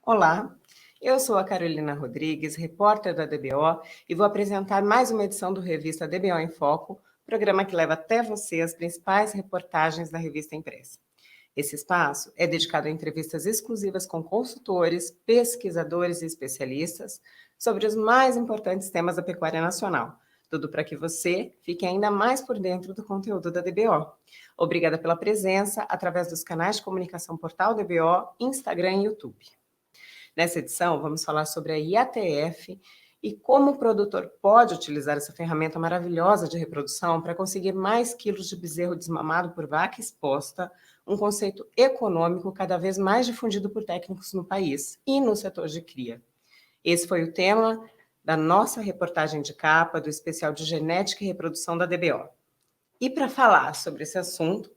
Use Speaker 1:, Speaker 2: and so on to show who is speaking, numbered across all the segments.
Speaker 1: Olá, eu sou a Carolina Rodrigues, repórter da DBO, e vou apresentar mais uma edição do Revista DBO em Foco, programa que leva até você as principais reportagens da revista impressa. Esse espaço é dedicado a entrevistas exclusivas com consultores, pesquisadores e especialistas sobre os mais importantes temas da pecuária nacional. Tudo para que você fique ainda mais por dentro do conteúdo da DBO. Obrigada pela presença através dos canais de comunicação Portal DBO, Instagram e YouTube. Nessa edição, vamos falar sobre a IATF e como o produtor pode utilizar essa ferramenta maravilhosa de reprodução para conseguir mais quilos de bezerro desmamado por vaca exposta, um conceito econômico cada vez mais difundido por técnicos no país e no setor de cria. Esse foi o tema da nossa reportagem de capa do especial de genética e reprodução da DBO. E para falar sobre esse assunto,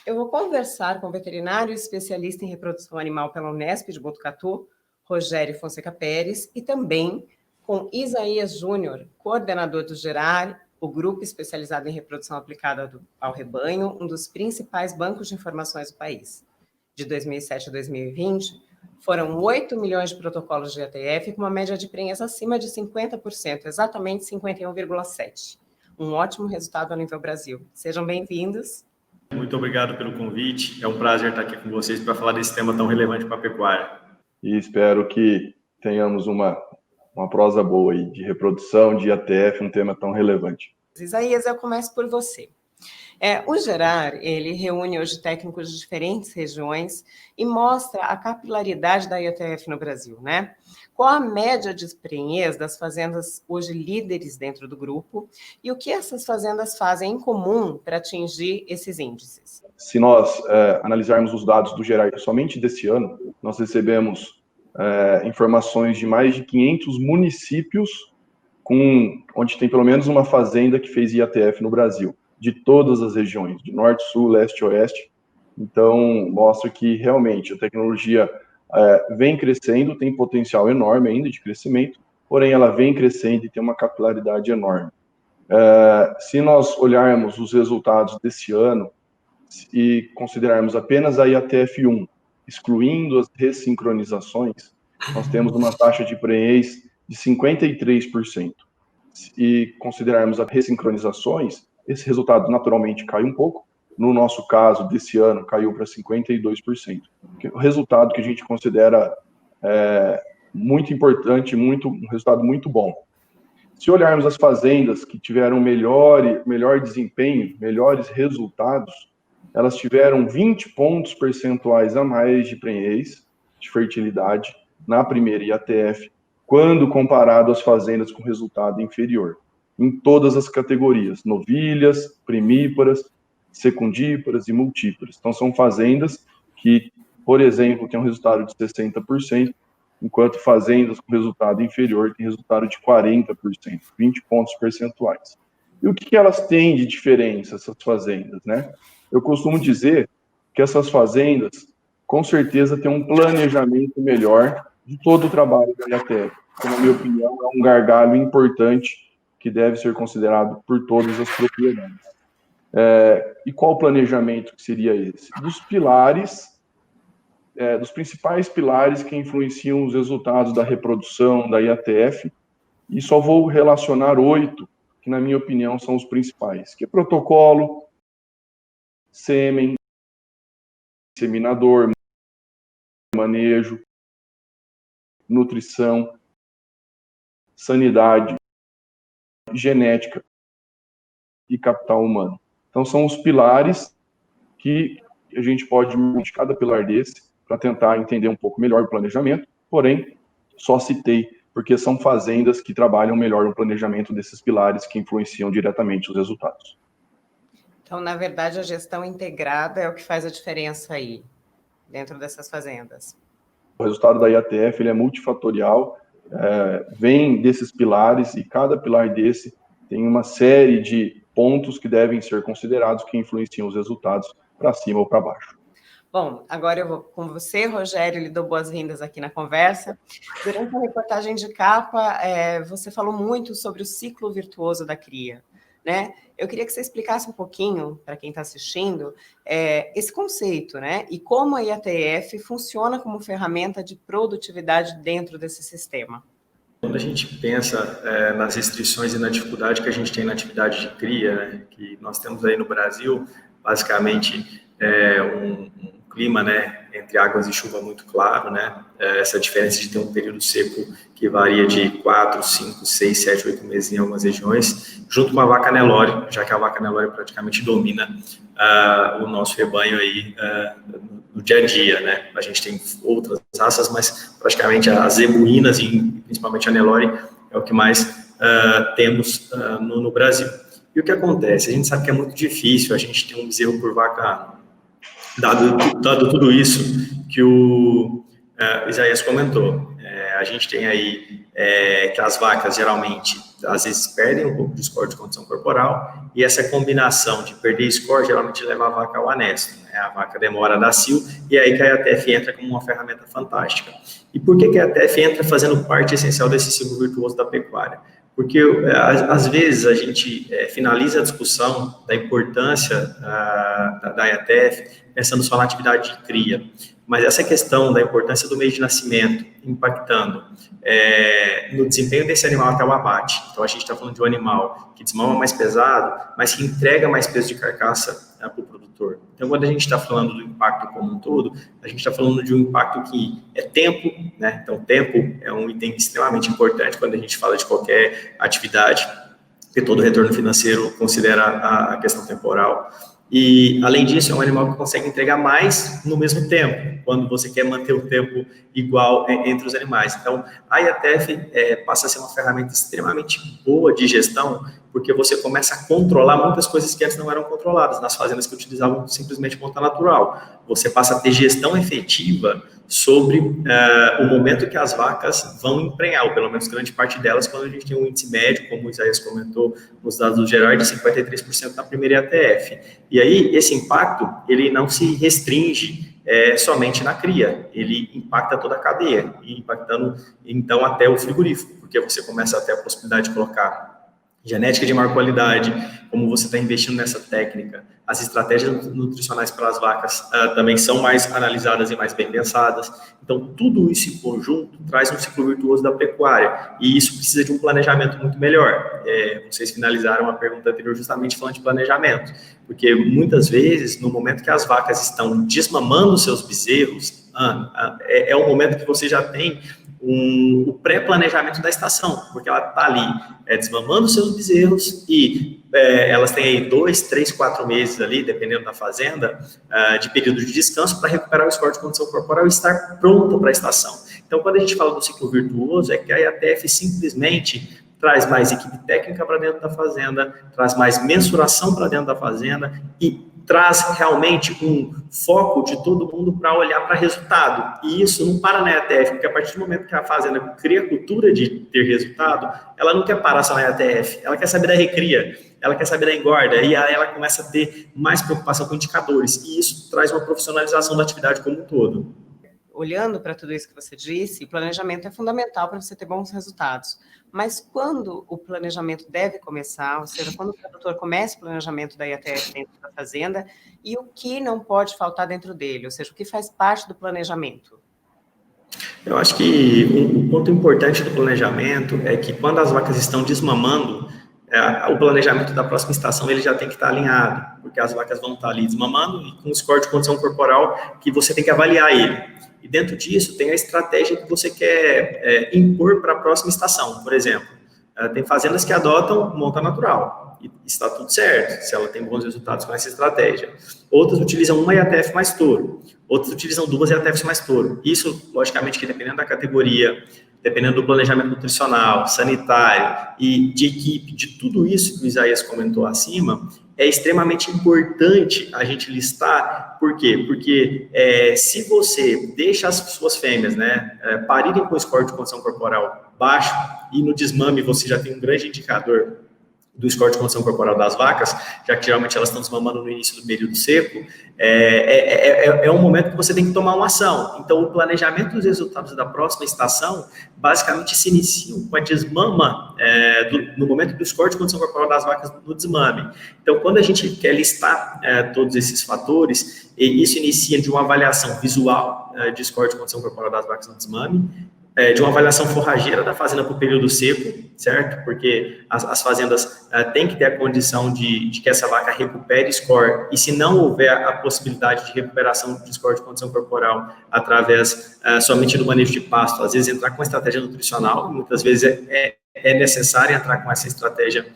Speaker 1: eu vou conversar com o veterinário especialista em reprodução animal pela Unesp de Botucatu, Rogério Fonseca Pérez, e também com Isaías Júnior, coordenador do GERAR, o grupo especializado em reprodução aplicada ao rebanho, um dos principais bancos de informações do país. De 2007 a 2020, foram 8 milhões de protocolos de IATF, com uma média de prenhas acima de 50%, exatamente 51,7%. Um ótimo resultado a nível Brasil. Sejam bem-vindos.
Speaker 2: Muito obrigado pelo convite. É um prazer estar aqui com vocês para falar desse tema tão relevante para a pecuária.
Speaker 3: E espero que tenhamos uma prosa boa aí de reprodução, de IATF, um tema tão relevante.
Speaker 1: Isaías, eu começo por você. O GERAR, ele reúne hoje técnicos de diferentes regiões e mostra a capilaridade da IATF no Brasil, né? Qual a média de prenhez das fazendas hoje líderes dentro do grupo e o que essas fazendas fazem em comum para atingir esses índices?
Speaker 3: Se nós analisarmos os dados do GERAR somente desse ano, nós recebemos informações de mais de 500 municípios onde tem pelo menos uma fazenda que fez IATF no Brasil, de todas as regiões, de norte, sul, leste e oeste. Então, mostra que realmente a tecnologia vem crescendo, tem potencial enorme ainda de crescimento, porém ela vem crescendo e tem uma capilaridade enorme. Se nós olharmos os resultados desse ano e considerarmos apenas a IATF1, excluindo as ressincronizações, nós temos uma taxa de prenhez de 53%. E considerarmos as ressincronizações, esse resultado naturalmente cai um pouco. No nosso caso, desse ano, caiu para 52%. O resultado que a gente considera muito importante, um resultado muito bom. Se olharmos as fazendas que tiveram melhor desempenho, melhores resultados, elas tiveram 20 pontos percentuais a mais de prenhez, de fertilidade, na primeira IATF, quando comparado às fazendas com resultado inferior, em todas as categorias, novilhas, primíparas, secundíparas e multíparas. Então, são fazendas que, por exemplo, têm um resultado de 60%, enquanto fazendas com resultado inferior têm resultado de 40%, 20 pontos percentuais. E o que elas têm de diferença, essas fazendas, né? Eu costumo dizer que essas fazendas, com certeza, têm um planejamento melhor de todo o trabalho da IATF, que, na minha opinião, é um gargalo importante que deve ser considerado por todas as propriedades. E qual o planejamento que seria esse? Dos pilares, dos principais pilares que influenciam os resultados da reprodução da IATF, e só vou relacionar 8, que, na minha opinião, são os principais, que é protocolo, sêmen, inseminador, manejo, nutrição, sanidade, genética e capital humano. Então, são os pilares que a gente pode de cada pilar desse para tentar entender um pouco melhor o planejamento, porém, só citei porque são fazendas que trabalham melhor no planejamento desses pilares que influenciam diretamente os resultados.
Speaker 1: Então, na verdade, a gestão integrada é o que faz a diferença aí, dentro dessas fazendas.
Speaker 3: O resultado da IATF ele é multifatorial, vem desses pilares, e cada pilar desse tem uma série de pontos que devem ser considerados que influenciam os resultados para cima ou para baixo.
Speaker 1: Bom, agora eu vou com você, Rogério, lhe dou boas-vindas aqui na conversa. Durante a reportagem de capa, você falou muito sobre o ciclo virtuoso da cria. né? Eu queria que você explicasse um pouquinho, para quem está assistindo, esse conceito, né? E como a IATF funciona como ferramenta de produtividade dentro desse sistema.
Speaker 2: Quando a gente pensa nas restrições e na dificuldade que a gente tem na atividade de cria, né, que nós temos aí no Brasil, basicamente um clima, né, entre águas e chuva muito claro, né, essa diferença de ter um período seco que varia de 4, 5, 6, 7, 8 meses em algumas regiões, junto com a vaca Nelore, já que a vaca Nelore praticamente domina o nosso rebanho aí no dia a dia, né? A gente tem outras raças, mas praticamente as zebuínas e principalmente a Nelore é o que mais temos no Brasil. E o que acontece? A gente sabe que é muito difícil a gente ter um bezerro por vaca ano. Dado tudo isso que o Isaías comentou, a gente tem aí que as vacas geralmente, às vezes, perdem um pouco de score de condição corporal, e essa combinação de perder score geralmente leva a vaca ao anesto, né? A vaca demora a dar cio, e aí que a IATF entra como uma ferramenta fantástica. E por que a IATF entra fazendo parte essencial desse ciclo virtuoso da pecuária? Porque, às vezes, a gente finaliza a discussão da importância da IATF pensando só na atividade de cria, mas essa questão da importância do meio de nascimento impactando no desempenho desse animal até o abate. Então, a gente está falando de um animal que desmama mais pesado, mas que entrega mais peso de carcaça para o produtor. Então, quando a gente está falando do impacto como um todo, a gente está falando de um impacto que é tempo, né? Então, tempo é um item extremamente importante quando a gente fala de qualquer atividade, porque todo retorno financeiro considera a questão temporal. E, além disso, é um animal que consegue entregar mais no mesmo tempo, quando você quer manter o tempo igual entre os animais. Então, a IATF passa a ser uma ferramenta extremamente boa de gestão, porque você começa a controlar muitas coisas que antes não eram controladas, nas fazendas que utilizavam simplesmente monta natural. Você passa a ter gestão efetiva sobre o momento que as vacas vão emprenhar, ou pelo menos grande parte delas, quando a gente tem um índice médio, como o Isaías comentou nos dados do geral, de 53% na primeira IATF. E aí, esse impacto, ele não se restringe somente na cria, ele impacta toda a cadeia, e impactando, então, até o frigorífico, porque você começa a ter a possibilidade de colocar genética de maior qualidade, como você está investindo nessa técnica. As estratégias nutricionais para as vacas também são mais analisadas e mais bem pensadas. Então, tudo isso em conjunto traz um ciclo virtuoso da pecuária. E isso precisa de um planejamento muito melhor. Vocês finalizaram a pergunta anterior justamente falando de planejamento. Porque, muitas vezes, no momento que as vacas estão desmamando seus bezerros, é um momento que você já tem o pré-planejamento da estação, porque ela está ali desmamando seus bezerros e elas têm aí 2, 3, 4 meses ali, dependendo da fazenda, de período de descanso para recuperar o score de condição corporal e estar pronto para a estação. Então, quando a gente fala do ciclo virtuoso, é que a IATF simplesmente traz mais equipe técnica para dentro da fazenda, traz mais mensuração para dentro da fazenda e traz realmente um foco de todo mundo para olhar para resultado. E isso não para na IATF, porque a partir do momento que a fazenda cria a cultura de ter resultado, ela não quer parar só na IATF, ela quer saber da recria, ela quer saber da engorda, e aí ela começa a ter mais preocupação com indicadores, e isso traz uma profissionalização da atividade como um todo.
Speaker 1: Olhando para tudo isso que você disse, o planejamento é fundamental para você ter bons resultados. Mas quando o planejamento deve começar, ou seja, quando o produtor começa o planejamento da IATF dentro da fazenda, e o que não pode faltar dentro dele, ou seja, o que faz parte do planejamento?
Speaker 2: Eu acho que um ponto importante do planejamento é que quando as vacas estão desmamando, o planejamento da próxima estação ele já tem que estar alinhado, porque as vacas vão estar ali desmamando e com um score de condição corporal que você tem que avaliar ele. E dentro disso tem a estratégia que você quer impor para a próxima estação. Por exemplo, tem fazendas que adotam monta natural, e está tudo certo, se ela tem bons resultados com essa estratégia. Outras utilizam uma IATF mais touro, outras utilizam 2 IATFs mais touro. Isso, logicamente, que dependendo da categoria, dependendo do planejamento nutricional, sanitário e de equipe, de tudo isso que o Isaías comentou acima, é extremamente importante a gente listar. Por quê? Porque se você deixa as suas fêmeas parirem com o score de condição corporal baixo e no desmame você já tem um grande indicador do score de condição corporal das vacas, já que geralmente elas estão desmamando no início do período seco, é um momento que você tem que tomar uma ação. Então, o planejamento dos resultados da próxima estação, basicamente, se inicia com a desmama no momento do score de condição corporal das vacas no desmame. Então, quando a gente quer listar todos esses fatores, isso inicia de uma avaliação visual de score de condição corporal das vacas no desmame, de uma avaliação forrageira da fazenda para o período seco, certo? Porque as fazendas têm que ter a condição de que essa vaca recupere score, e se não houver a possibilidade de recuperação de score de condição corporal através somente do manejo de pasto, às vezes entrar com estratégia nutricional, muitas vezes é necessário entrar com essa estratégia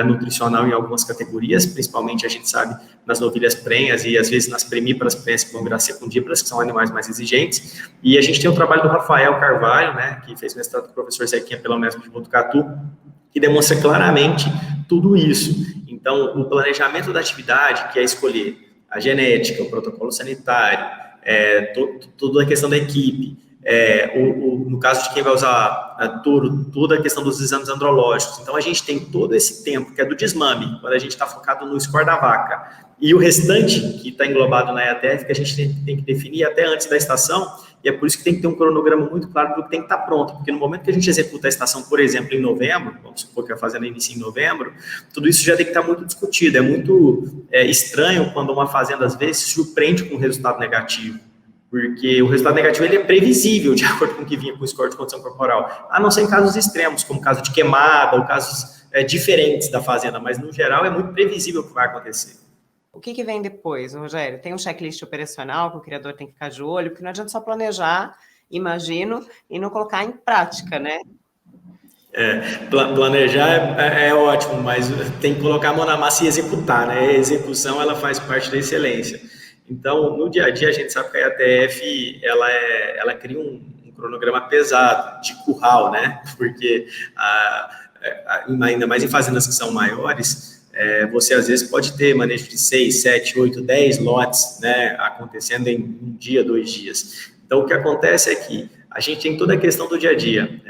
Speaker 2: nutricional em algumas categorias, principalmente a gente sabe nas novilhas prenhas e às vezes nas primíparas prenhas que vão virar secundíparas, que são animais mais exigentes. E a gente tem o trabalho do Rafael Carvalho, né, que fez mestrado com o professor Zequinha pela Unesp de Botucatu, que demonstra claramente tudo isso. Então, o planejamento da atividade, que é escolher a genética, o protocolo sanitário, toda a questão da equipe, no caso de quem vai usar touro, toda a questão dos exames andrológicos. Então, a gente tem todo esse tempo, que é do desmame, quando a gente está focado no score da vaca, e o restante, que está englobado na EATF, que a gente tem que definir até antes da estação, e é por isso que tem que ter um cronograma muito claro do que tem que estar pronto, porque no momento que a gente executa a estação, por exemplo, em novembro, vamos supor que a fazenda inicie em novembro, tudo isso já tem que estar muito discutido. É muito estranho quando uma fazenda, às vezes, se surpreende com um resultado negativo, porque o resultado negativo ele é previsível, de acordo com o que vinha com o score de condição corporal, a não ser em casos extremos, como caso de queimada, ou casos diferentes da fazenda, mas, no geral, é muito previsível o que vai acontecer.
Speaker 1: O que vem depois, Rogério? Tem um checklist operacional que o criador tem que ficar de olho, porque não adianta só planejar, imagino, e não colocar em prática, né?
Speaker 2: Planejar é ótimo, mas tem que colocar a mão na massa e executar, né? A execução, ela faz parte da excelência. Então, no dia a dia, a gente sabe que a IATF, ela cria um cronograma pesado, de curral, né? Porque, ainda mais em fazendas que são maiores, você às vezes pode ter manejo de 6, 7, 8, 10 lotes, né, acontecendo em um dia, 2 dias. Então, o que acontece é que a gente tem toda a questão do dia a dia,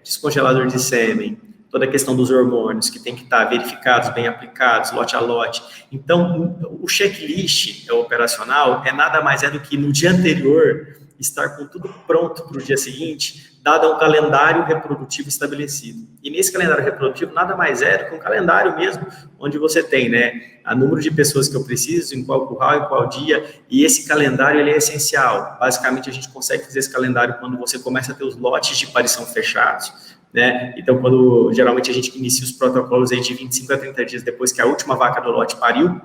Speaker 2: descongelador de sêmen, toda a questão dos hormônios, que tem que estar verificados, bem aplicados, lote a lote. Então, o checklist operacional nada mais do que no dia anterior estar com tudo pronto para o dia seguinte, dado um calendário reprodutivo estabelecido. E nesse calendário reprodutivo, nada mais do que um calendário mesmo, onde você tem, né, a número de pessoas que eu preciso, em qual curral, em qual dia, e esse calendário, ele é essencial. Basicamente, a gente consegue fazer esse calendário quando você começa a ter os lotes de parição fechados, né? Então, quando geralmente a gente inicia os protocolos aí de 25 a 30 dias depois que a última vaca do lote pariu,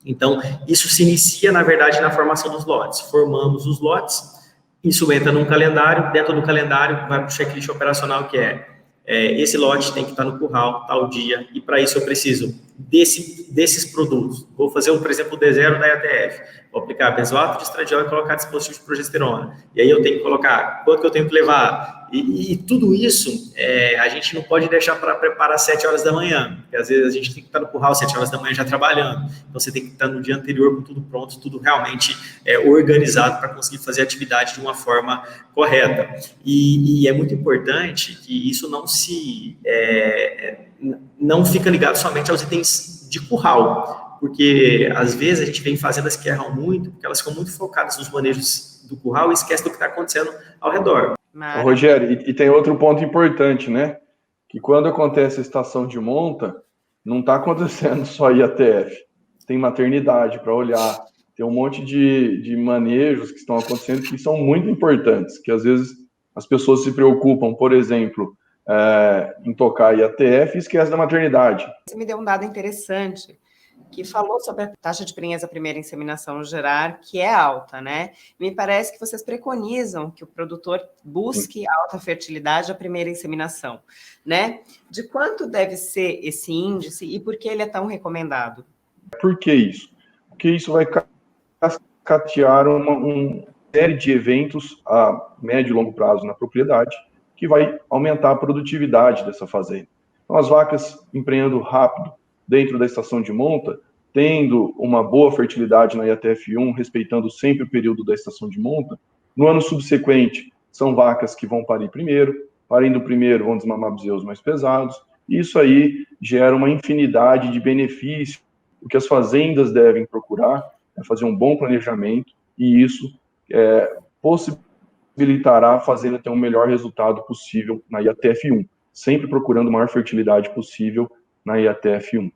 Speaker 2: então, isso se inicia, na verdade, na formação dos lotes. Formamos os lotes, isso entra num calendário, dentro do calendário vai para o checklist operacional, que esse lote tem que estar no curral, tal dia, e para isso eu preciso desses produtos. Vou fazer, por exemplo, o D0 da IATF. Vou aplicar benzoato de estradiol e colocar dispositivo de progesterona. E aí eu tenho que colocar quanto que eu tenho que levar. E tudo isso a gente não pode deixar para preparar às 7 horas da manhã, porque às vezes a gente tem que estar no curral às 7 horas da manhã já trabalhando. Então você tem que estar no dia anterior com tudo pronto, tudo realmente organizado para conseguir fazer a atividade de uma forma correta. E é muito importante que isso não fica ligado somente aos itens de curral, porque às vezes a gente vê em fazendas que erram muito, porque elas ficam muito focadas nos manejos do curral e esquecem do que está acontecendo ao redor.
Speaker 3: Rogério, e tem outro ponto importante, né? Que quando acontece a estação de monta, não está acontecendo só IATF. Tem maternidade para olhar, tem um monte de manejos que estão acontecendo que são muito importantes, que às vezes as pessoas se preocupam, por exemplo, em tocar IATF e esquece da maternidade.
Speaker 1: Você me deu um dado interessante, que falou sobre a taxa de prenhez à primeira inseminação no gerar, que é alta, né? Me parece que vocês preconizam que o produtor busque alta fertilidade à primeira inseminação, né? De quanto deve ser esse índice e por que ele é tão recomendado?
Speaker 3: Por que isso? Porque isso vai cascatear uma série de eventos a médio e longo prazo na propriedade, que vai aumentar a produtividade dessa fazenda. Então, as vacas emprenhando rápido dentro da estação de monta, tendo uma boa fertilidade na IATF1, respeitando sempre o período da estação de monta, no ano subsequente, são vacas que vão parir primeiro, parindo primeiro vão desmamar bezerros mais pesados, e isso aí gera uma infinidade de benefícios. O que as fazendas devem procurar é fazer um bom planejamento, e isso possibilitará a fazenda ter um melhor resultado possível na IATF1, sempre procurando a maior fertilidade possível na IATF1.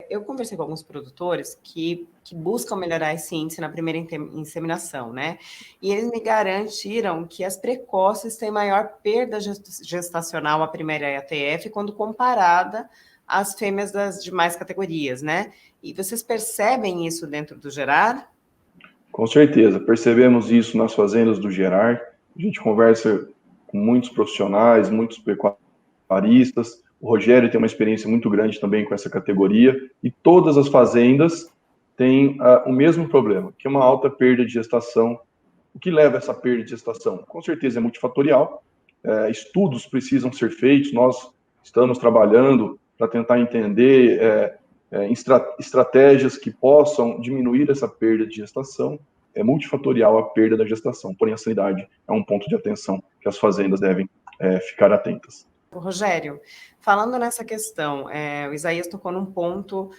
Speaker 1: Eu conversei com alguns produtores que buscam melhorar esse índice na primeira inseminação, né? E eles me garantiram que as precoces têm maior perda gestacional à primeira IATF quando comparada às fêmeas das demais categorias, né? E vocês percebem isso dentro do Gerar?
Speaker 3: Com certeza, percebemos isso nas fazendas do Gerar. A gente conversa com muitos profissionais, muitos pecuaristas. O Rogério tem uma experiência muito grande também com essa categoria, e todas as fazendas têm o mesmo problema, que é uma alta perda de gestação. O que leva a essa perda de gestação? Com certeza é multifatorial, estudos precisam ser feitos, nós estamos trabalhando para tentar entender estratégias que possam diminuir essa perda de gestação. É multifatorial a perda da gestação, porém a sanidade é um ponto de atenção que as fazendas devem ficar atentas.
Speaker 1: Rogério, falando nessa questão, o Isaías tocou num ponto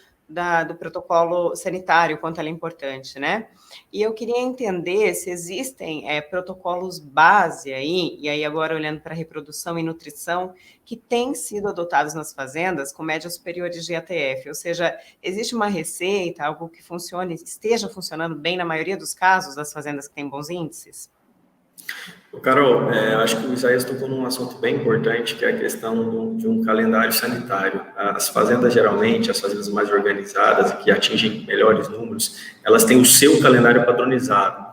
Speaker 1: do protocolo sanitário, quanto ela é importante, né? E eu queria entender se existem protocolos base aí, e aí agora olhando para reprodução e nutrição, que têm sido adotados nas fazendas com médias superiores de IATF, ou seja, existe uma receita, algo que funcione, esteja funcionando bem na maioria dos casos das fazendas que têm bons índices?
Speaker 2: Carol, acho que o Isaías tocou num assunto bem importante, que é a questão de um calendário sanitário. As fazendas, geralmente, as fazendas mais organizadas, que atingem melhores números, elas têm o seu calendário padronizado.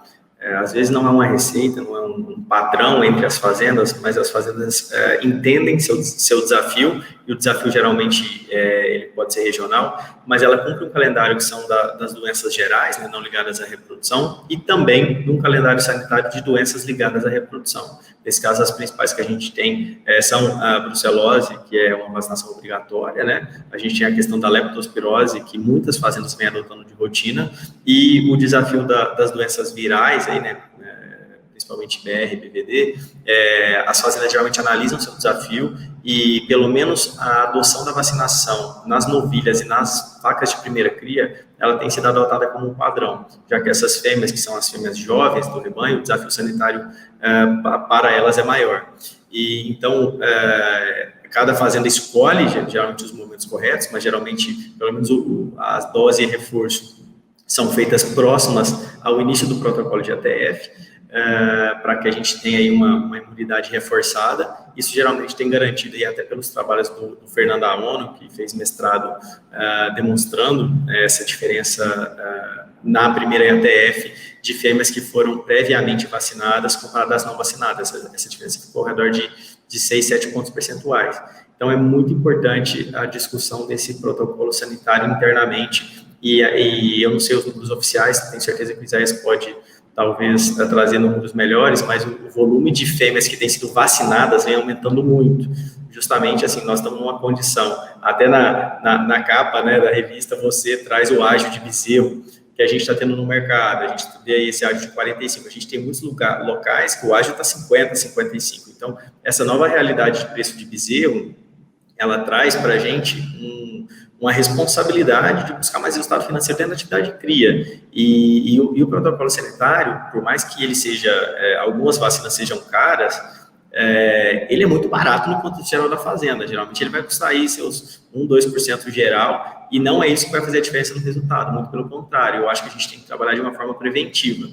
Speaker 2: Às vezes não é uma receita, não é um padrão entre as fazendas, mas as fazendas entendem seu desafio, e o desafio geralmente ele pode ser regional, mas ela cumpre um calendário que são das doenças gerais, né, não ligadas à reprodução, e também de um calendário sanitário de doenças ligadas à reprodução. Nesse caso, as principais que a gente tem são a brucelose, que é uma vacinação obrigatória, né? A gente tem a questão da leptospirose, que muitas fazendas vêm adotando de rotina, e o desafio das doenças virais, aí, né? Principalmente BR, BVD, as fazendas geralmente analisam seu desafio, e pelo menos a adoção da vacinação nas novilhas e nas vacas de primeira cria, ela tem sido adotada como um padrão, já que essas fêmeas, que são as fêmeas jovens do rebanho, o desafio sanitário para elas é maior. E então, cada fazenda escolhe geralmente os momentos corretos, mas geralmente, pelo menos as doses e reforço são feitas próximas ao início do protocolo de ATF, para que a gente tenha aí uma imunidade reforçada. Isso geralmente tem garantido, e até pelos trabalhos do Fernando Aono, que fez mestrado demonstrando essa diferença na primeira IATF de fêmeas que foram previamente vacinadas comparado às não vacinadas. Essa diferença ficou ao redor de 6, 7 pontos percentuais. Então, é muito importante a discussão desse protocolo sanitário internamente, e eu não sei os números oficiais, tenho certeza que o Isaías pode talvez trazer números melhores, mas o volume de fêmeas que têm sido vacinadas vem aumentando muito. Justamente assim, nós estamos numa condição, até na capa, né, da revista, você traz o ágio de bezerro que a gente está tendo no mercado. A gente tem esse ágio de 45, a gente tem muitos locais que o ágio está 50, 55. Então, essa nova realidade de preço de bezerro, ela traz para a gente uma responsabilidade de buscar mais resultado financeiro dentro da atividade de cria. E o protocolo sanitário, por mais que ele seja, algumas vacinas sejam caras, ele é muito barato no contexto geral da fazenda. Geralmente ele vai custar aí seus 1, 2% geral, e não é isso que vai fazer a diferença no resultado, muito pelo contrário. Eu acho que a gente tem que trabalhar de uma forma preventiva.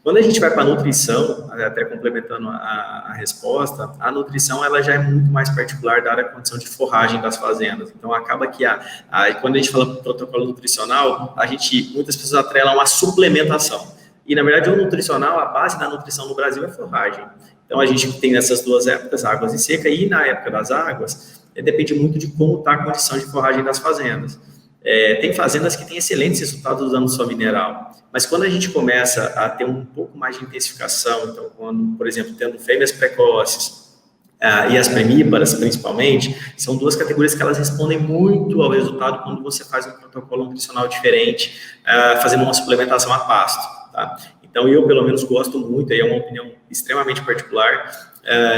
Speaker 2: Quando a gente vai para a nutrição, até complementando a resposta, a nutrição ela já é muito mais particular dada a condição de forragem das fazendas. Então, acaba que quando a gente fala protocolo nutricional, muitas pessoas atrelam a suplementação. E, na verdade, o nutricional, a base da nutrição no Brasil é forragem. Então, a gente tem nessas duas épocas, águas e seca, e na época das águas, depende muito de como está a condição de forragem das fazendas. Tem fazendas que têm excelentes resultados usando só mineral, mas quando a gente começa a ter um pouco mais de intensificação, então, quando, por exemplo, tendo fêmeas precoces e as primíparas, principalmente, são duas categorias que elas respondem muito ao resultado quando você faz um protocolo nutricional diferente, fazendo uma suplementação a pasto, tá? Então, eu, pelo menos, gosto muito, aí é uma opinião extremamente particular,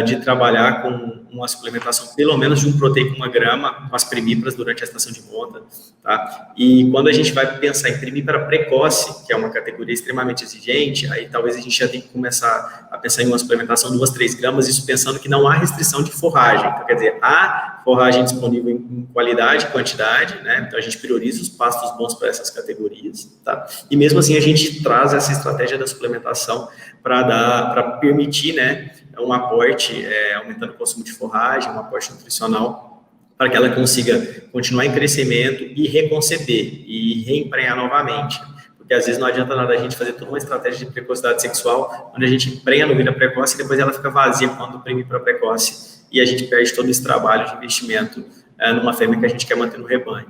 Speaker 2: de trabalhar com uma suplementação, pelo menos de 1 proteico 1 grama, com as primíparas durante a estação de monta, tá? E quando a gente vai pensar em primípara precoce, que é uma categoria extremamente exigente, aí talvez a gente já tem que começar a pensar em uma suplementação de 2, 3 gramas, isso pensando que não há restrição de forragem. Então, quer dizer, há forragem disponível em qualidade e quantidade, né? Então, a gente prioriza os pastos bons para essas categorias, tá? E mesmo assim, a gente traz essa estratégia da suplementação para permitir, né, um aporte, aumentando o consumo de forragem, um aporte nutricional, para que ela consiga continuar em crescimento e reconceber e reemprenhar novamente. Porque às vezes não adianta nada a gente fazer toda uma estratégia de precocidade sexual, onde a gente emprenha a novilha precoce e depois ela fica vazia quando prime para precoce, e a gente perde todo esse trabalho de investimento numa fêmea que a gente quer manter no rebanho.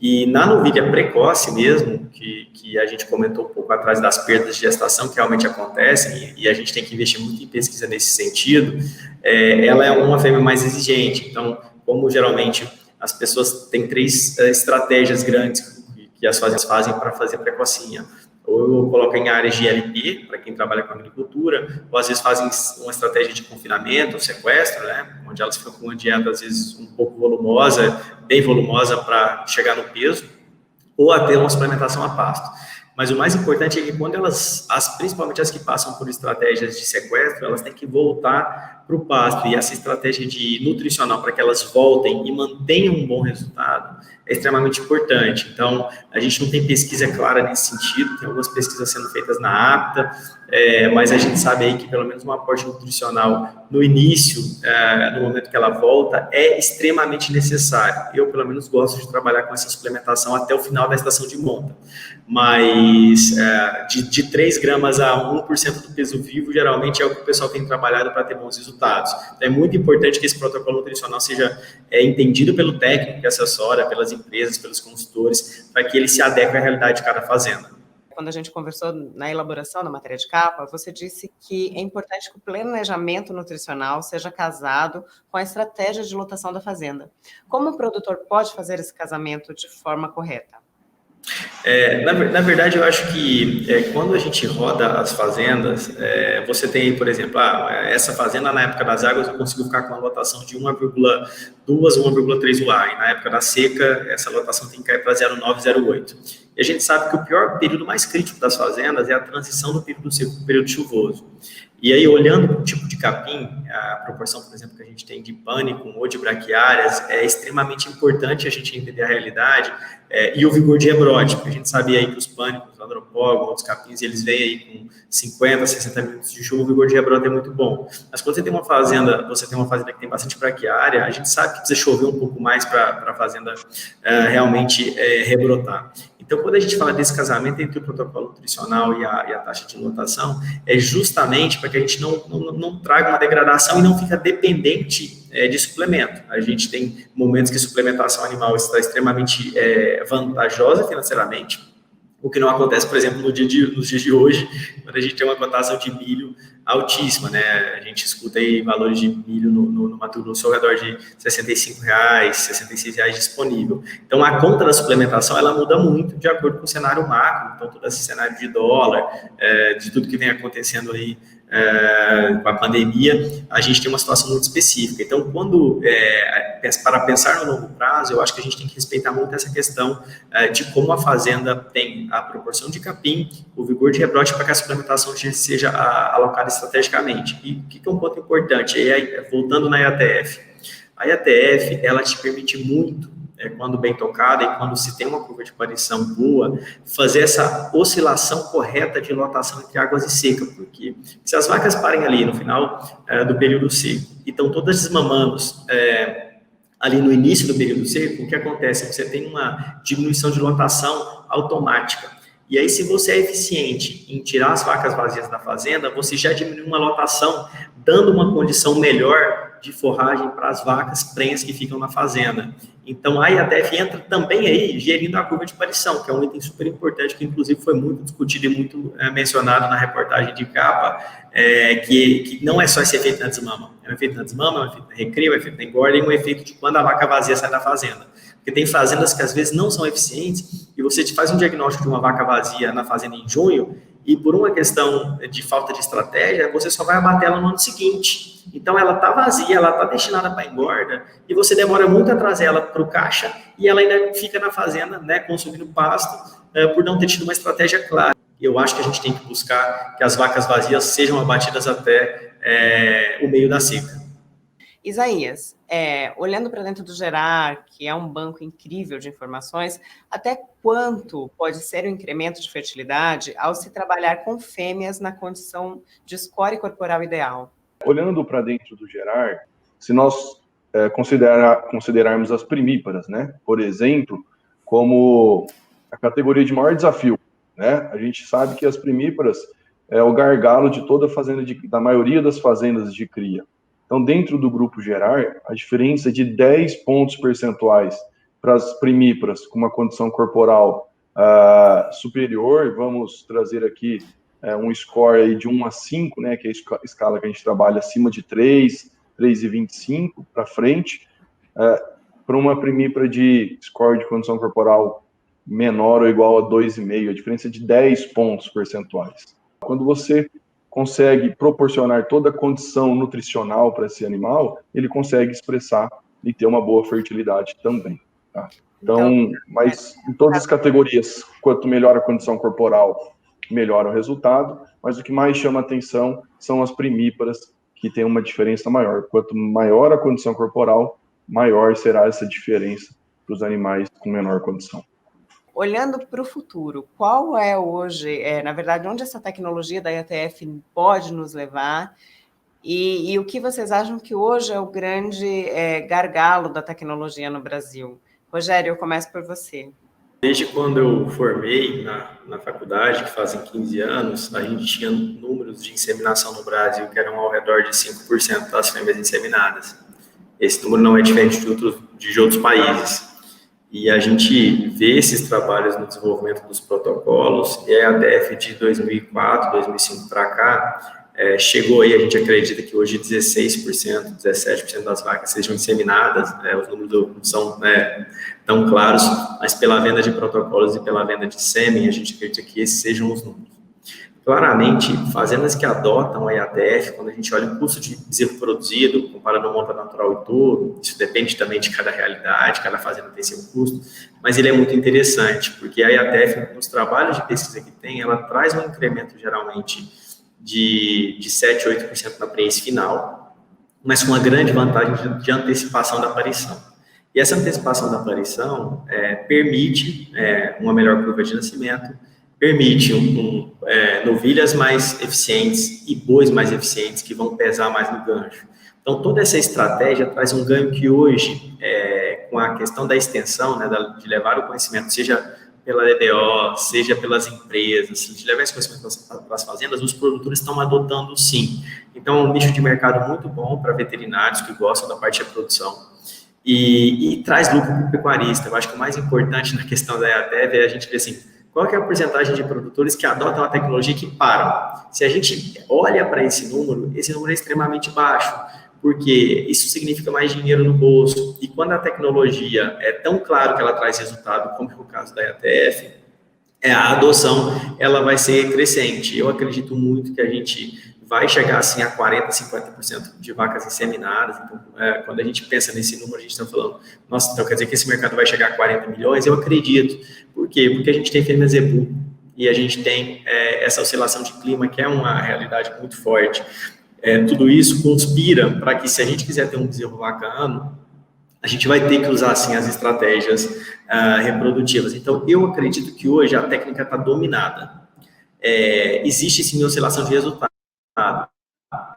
Speaker 2: E na novilha precoce mesmo, que a gente comentou um pouco atrás das perdas de gestação que realmente acontecem, e a gente tem que investir muito em pesquisa nesse sentido, ela é uma fêmea mais exigente. Então, como geralmente as pessoas têm 3 estratégias grandes que as fazendas fazem para fazer precocinha. Ou colocam em áreas de LP, para quem trabalha com agricultura, ou às vezes fazem uma estratégia de confinamento, sequestro, né, onde elas ficam com uma dieta, às vezes, um pouco volumosa, bem volumosa para chegar no peso, ou até uma suplementação a pasto. Mas o mais importante é que quando principalmente as que passam por estratégias de sequestro, elas têm que voltar para o pasto, e essa estratégia de nutricional para que elas voltem e mantenham um bom resultado é extremamente importante. Então, a gente não tem pesquisa clara nesse sentido, tem algumas pesquisas sendo feitas na APTA, mas a gente sabe aí que pelo menos um aporte nutricional no início, no momento que ela volta, é extremamente necessário. Eu, pelo menos, gosto de trabalhar com essa suplementação até o final da estação de monta, mas de 3 gramas a 1% do peso vivo, geralmente é o que o pessoal tem trabalhado para ter bons resultados. Então, é muito importante que esse protocolo nutricional seja entendido pelo técnico que assessora, pelas empresas, pelos consultores, para que ele se adeque à realidade de cada fazenda.
Speaker 1: Quando a gente conversou na elaboração da matéria de capa, você disse que é importante que o planejamento nutricional seja casado com a estratégia de lotação da fazenda. Como o produtor pode fazer esse casamento de forma correta?
Speaker 2: Na verdade, eu acho que quando a gente roda as fazendas, você tem, por exemplo, essa fazenda na época das águas eu consigo ficar com a lotação de 1,2, 1,3 UA, e na época da seca essa lotação tem que cair para 0,9, 0,8. E a gente sabe que o pior período mais crítico das fazendas é a transição do período seco para o período chuvoso. E aí, olhando para o tipo de capim, a proporção, por exemplo, que a gente tem de pânico ou de braquiárias, é extremamente importante a gente entender a realidade e o vigor de rebrote, porque a gente sabe aí que os pânicos, o andropógon, outros capins, eles vêm aí com 50, 60 minutos de chuva, o vigor de rebrote é muito bom. Mas quando você tem uma fazenda que tem bastante braquiária, a gente sabe que precisa chover um pouco mais para a fazenda realmente rebrotar. Então, quando a gente fala desse casamento entre o protocolo nutricional e a taxa de lotação, é justamente para que a gente não traga uma degradação e não fica dependente de suplemento. A gente tem momentos que a suplementação animal está extremamente vantajosa financeiramente, o que não acontece, por exemplo, nos dias de hoje, quando a gente tem uma cotação de milho altíssima, né? A gente escuta aí valores de milho no Mato Grosso ao redor de R$ 65, R$ 66 disponível. Então, a conta da suplementação, ela muda muito de acordo com o cenário macro, então todo esse cenário de dólar, de tudo que vem acontecendo aí com a pandemia, a gente tem uma situação muito específica. Então, para pensar no longo prazo, eu acho que a gente tem que respeitar muito essa questão de como a fazenda tem a proporção de capim, o vigor de rebrote, para que a suplementação seja alocada estrategicamente. E o que é um ponto importante? Voltando na IATF. A IATF, ela te permite muito, quando bem tocada e quando se tem uma curva de aparição boa, fazer essa oscilação correta de lotação entre águas e seca, porque se as vacas parem ali no final do período seco e estão todas desmamando ali no início do período seco, o que acontece? Você tem uma diminuição de lotação automática. E aí, se você é eficiente em tirar as vacas vazias da fazenda, você já diminui uma lotação, dando uma condição melhor de forragem para as vacas prenhas que ficam na fazenda. Então, a IATF entra também aí gerindo a curva de aparição, que é um item super importante, que inclusive foi muito discutido e muito mencionado na reportagem de capa, que não é só esse efeito na desmama. É um efeito na desmama, é um efeito na recria, é um efeito na engorda e um efeito de quando a vaca vazia sai da fazenda. Porque tem fazendas que às vezes não são eficientes e você te faz um diagnóstico de uma vaca vazia na fazenda em junho e por uma questão de falta de estratégia, você só vai abater ela no ano seguinte. Então, ela está vazia, ela está destinada para engorda, e você demora muito a trazer ela para o caixa, e ela ainda fica na fazenda, né, consumindo pasto, por não ter tido uma estratégia clara. Eu acho que a gente tem que buscar que as vacas vazias sejam abatidas até o meio da seca.
Speaker 1: Isaías, olhando para dentro do Gerar, que é um banco incrível de informações, até quanto pode ser o incremento de fertilidade ao se trabalhar com fêmeas na condição de score corporal ideal?
Speaker 3: Olhando para dentro do Gerar, se nós considerarmos as primíparas, né, por exemplo, como a categoria de maior desafio, né, a gente sabe que as primíparas é o gargalo de toda fazenda, da maioria das fazendas de cria. Então, dentro do grupo Gerar, a diferença de 10 pontos percentuais para as primíparas com uma condição corporal superior, vamos trazer aqui um score aí de 1 a 5, né, que é a escala que a gente trabalha acima de 3, 3,25 para frente, para uma primípara de score de condição corporal menor ou igual a 2,5, a diferença de 10 pontos percentuais. Quando você consegue proporcionar toda a condição nutricional para esse animal, ele consegue expressar e ter uma boa fertilidade também. Tá? Então, mas em todas as categorias, quanto melhor a condição corporal, melhor o resultado, mas o que mais chama atenção são as primíparas, que tem uma diferença maior. Quanto maior a condição corporal, maior será essa diferença para os animais com menor condição.
Speaker 1: Olhando para o futuro, qual é hoje, na verdade, onde essa tecnologia da IATF pode nos levar e o que vocês acham que hoje é o grande gargalo da tecnologia no Brasil? Rogério, eu começo por você.
Speaker 2: Desde quando eu formei na faculdade, que fazem 15 anos, a gente tinha números de inseminação no Brasil que eram ao redor de 5% das fêmeas inseminadas. Esse número não é diferente de outros países. E a gente vê esses trabalhos no desenvolvimento dos protocolos, e a IATF de 2004, 2005 para cá, chegou aí, a gente acredita que hoje 16%, 17% das vacas sejam inseminadas, os números não são tão claros, mas pela venda de protocolos e pela venda de sêmen, a gente acredita que esses sejam os números. Claramente, fazendas que adotam a IATF, quando a gente olha o custo de bezerro produzido, comparado ao monta natural e todo, isso depende também de cada realidade, cada fazenda tem seu custo, mas ele é muito interessante, porque a IATF, nos trabalhos de pesquisa que tem, ela traz um incremento, geralmente, de 7, 8% na prenhez final, mas com uma grande vantagem de antecipação da aparição. E essa antecipação da aparição permite uma melhor curva de nascimento, permite novilhas mais eficientes e bois mais eficientes que vão pesar mais no gancho. Então, toda essa estratégia traz um ganho que hoje, com a questão da extensão, né, de levar o conhecimento, seja pela DBO, seja pelas empresas, de levar esse conhecimento para as fazendas, os produtores estão adotando sim. Então, é um nicho de mercado muito bom para veterinários que gostam da parte de produção e traz lucro para o pecuarista. Eu acho que o mais importante na questão da IATF é a gente ver assim, qual que é a porcentagem de produtores que adotam a tecnologia e que param? Se a gente olha para esse número é extremamente baixo, porque isso significa mais dinheiro no bolso. E quando a tecnologia é tão claro que ela traz resultado, como é o caso da IATF, a adoção ela vai ser crescente. Eu acredito muito que a gente vai chegar assim a 40%, 50% de vacas inseminadas. Então, quando a gente pensa nesse número, a gente está falando, nossa, então quer dizer que esse mercado vai chegar a 40 milhões? Eu acredito. Por quê? Porque a gente tem fêmea zebu e a gente tem essa oscilação de clima, que é uma realidade muito forte. Tudo isso conspira para que, se a gente quiser ter um bezerro bacana, a gente vai ter que usar, assim, as estratégias reprodutivas. Então, eu acredito que hoje a técnica está dominada. Existe, sim, oscilação de resultado.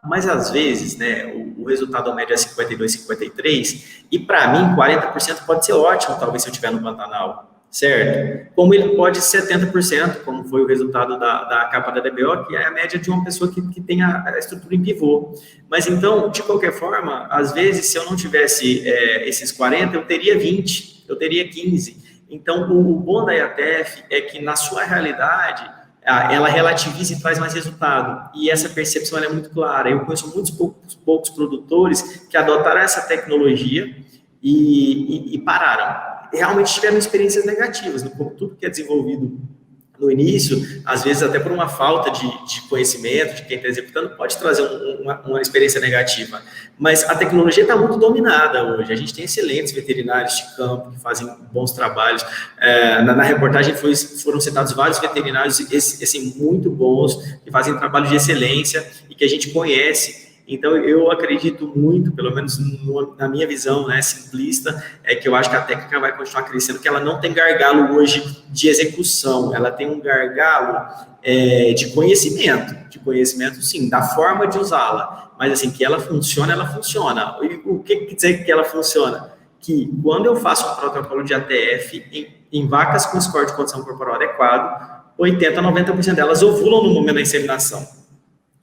Speaker 2: Mas, às vezes, né, o resultado médio é 52, 53, e, para mim, 40% pode ser ótimo, talvez, se eu estiver no Pantanal, certo? Como ele pode ser 70%, como foi o resultado da capa da DBO, que é a média de uma pessoa que tem a estrutura em pivô. Mas, então, de qualquer forma, às vezes, se eu não tivesse esses 40, eu teria 20, eu teria 15. Então, o bom da IATF é que, na sua realidade, ela relativiza e traz mais resultado. E essa percepção ela é muito clara. Eu conheço muitos poucos produtores que adotaram essa tecnologia e pararam. Realmente tiveram experiências negativas. Como tudo que é desenvolvido no início, às vezes até por uma falta de conhecimento de quem está executando, pode trazer uma experiência negativa. Mas a tecnologia está muito dominada hoje. A gente tem excelentes veterinários de campo que fazem bons trabalhos. Na reportagem foram citados vários veterinários assim, muito bons, que fazem trabalho de excelência e que a gente conhece. Então, eu acredito muito, pelo menos na minha visão, né, simplista, é que eu acho que a técnica vai continuar crescendo, que ela não tem gargalo hoje de execução, ela tem um gargalo de conhecimento, sim, da forma de usá-la, mas assim, que ela funciona, ela funciona. E o que quer dizer que ela funciona? Que quando eu faço um protocolo de ATF em vacas com score de condição corporal adequado, 80% a 90% delas ovulam no momento da inseminação.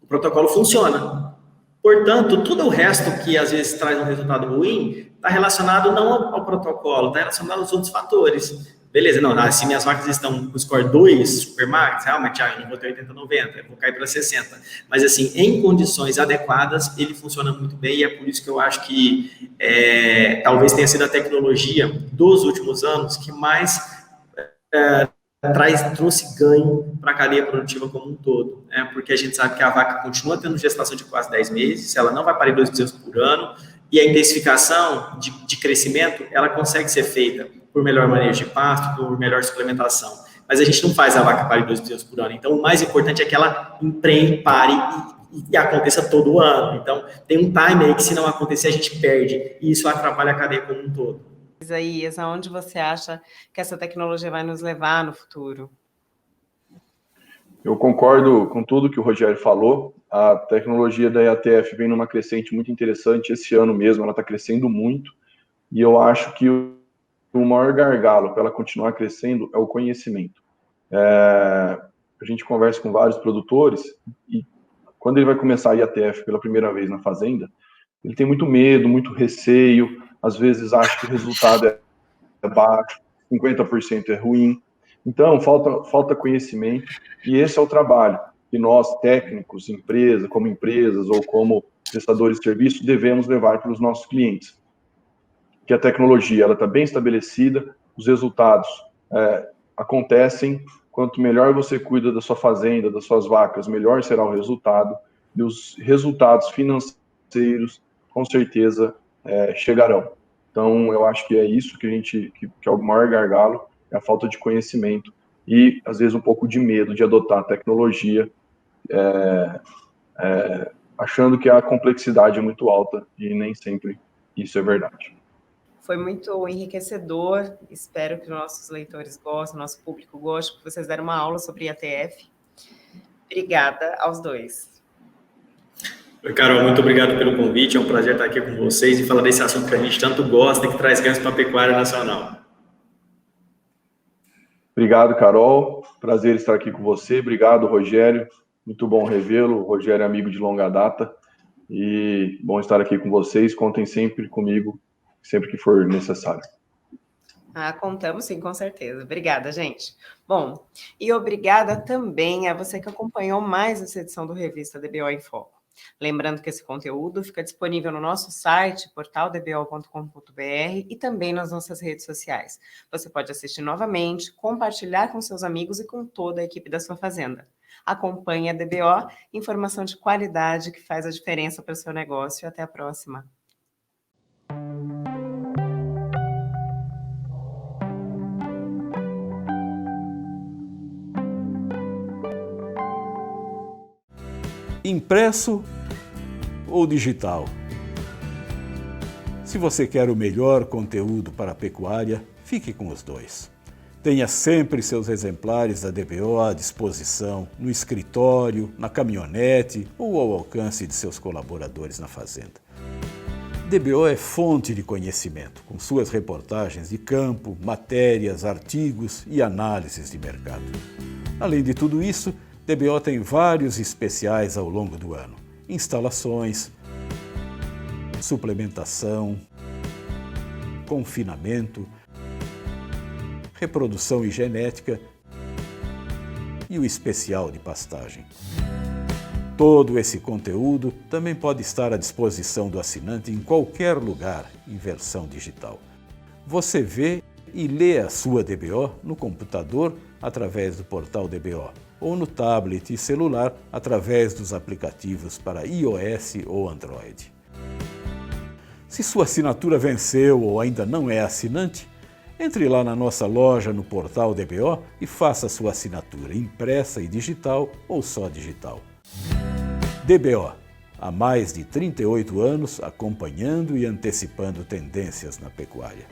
Speaker 2: O protocolo funciona. Portanto, tudo o resto que às vezes traz um resultado ruim está relacionado não ao protocolo, está relacionado aos outros fatores. Beleza, não, se minhas vacas estão com score 2, Supermax, realmente, eu não vou ter 80, 90, eu vou cair para 60. Mas, assim, em condições adequadas, ele funciona muito bem e é por isso que eu acho que talvez tenha sido a tecnologia dos últimos anos que mais trouxe ganho para a cadeia produtiva como um todo, né? Porque a gente sabe que a vaca continua tendo gestação de quase 10 meses, ela não vai parir 2 bezerros por ano, e a intensificação de crescimento, ela consegue ser feita por melhor manejo de pasto, por melhor suplementação. Mas a gente não faz a vaca parir 2 bezerros por ano, então o mais importante é que ela empreende, pare e aconteça todo ano. Então tem um time aí que se não acontecer a gente perde, e isso atrapalha a cadeia como um todo.
Speaker 1: Isaías, aonde você acha que essa tecnologia vai nos levar no futuro?
Speaker 3: Eu concordo com tudo que o Rogério falou. A tecnologia da EATF vem numa crescente muito interessante. Esse ano mesmo ela está crescendo muito. E eu acho que o maior gargalo para ela continuar crescendo é o conhecimento. A gente conversa com vários produtores e quando ele vai começar a IATF pela primeira vez na fazenda, ele tem muito medo, muito receio, às vezes acha que o resultado é baixo, 50% é ruim. Então, falta conhecimento, e esse é o trabalho que nós, técnicos, como empresas ou como prestadores de serviço, devemos levar para os nossos clientes. Que a tecnologia está bem estabelecida, os resultados acontecem, quanto melhor você cuida da sua fazenda, das suas vacas, melhor será o resultado, e os resultados financeiros, com certeza, chegarão. Então, eu acho que é isso que é o maior gargalo, é a falta de conhecimento e, às vezes, um pouco de medo de adotar a tecnologia, achando que a complexidade é muito alta e nem sempre isso é verdade.
Speaker 1: Foi muito enriquecedor, espero que nossos leitores gostem, nosso público goste, porque vocês deram uma aula sobre IATF. Obrigada aos dois.
Speaker 2: Oi, Carol, muito obrigado pelo convite, é um prazer estar aqui com vocês e falar desse assunto que a gente tanto gosta e que traz ganhos para a pecuária nacional.
Speaker 3: Obrigado, Carol, prazer estar aqui com você, obrigado, Rogério, muito bom revê-lo, o Rogério é amigo de longa data e bom estar aqui com vocês, contem sempre comigo, sempre que for necessário.
Speaker 1: Contamos sim, com certeza. Obrigada, gente. Bom, e obrigada também a você que acompanhou mais essa edição do Revista DBO em Foco. Lembrando que esse conteúdo fica disponível no nosso site, portaldbo.com.br e também nas nossas redes sociais. Você pode assistir novamente, compartilhar com seus amigos e com toda a equipe da sua fazenda. Acompanhe a DBO, informação de qualidade que faz a diferença para o seu negócio. Até a próxima.
Speaker 4: Impresso ou digital? Se você quer o melhor conteúdo para a pecuária, fique com os dois. Tenha sempre seus exemplares da DBO à disposição, no escritório, na caminhonete ou ao alcance de seus colaboradores na fazenda. DBO é fonte de conhecimento, com suas reportagens de campo, matérias, artigos e análises de mercado. Além de tudo isso, DBO tem vários especiais ao longo do ano. Instalações, suplementação, confinamento, reprodução e genética e o especial de pastagem. Todo esse conteúdo também pode estar à disposição do assinante em qualquer lugar em versão digital. Você vê e lê a sua DBO no computador através do portal DBO ou no tablet e celular através dos aplicativos para iOS ou Android. Se sua assinatura venceu ou ainda não é assinante, entre lá na nossa loja no portal DBO e faça sua assinatura impressa e digital ou só digital. DBO, há mais de 38 anos acompanhando e antecipando tendências na pecuária.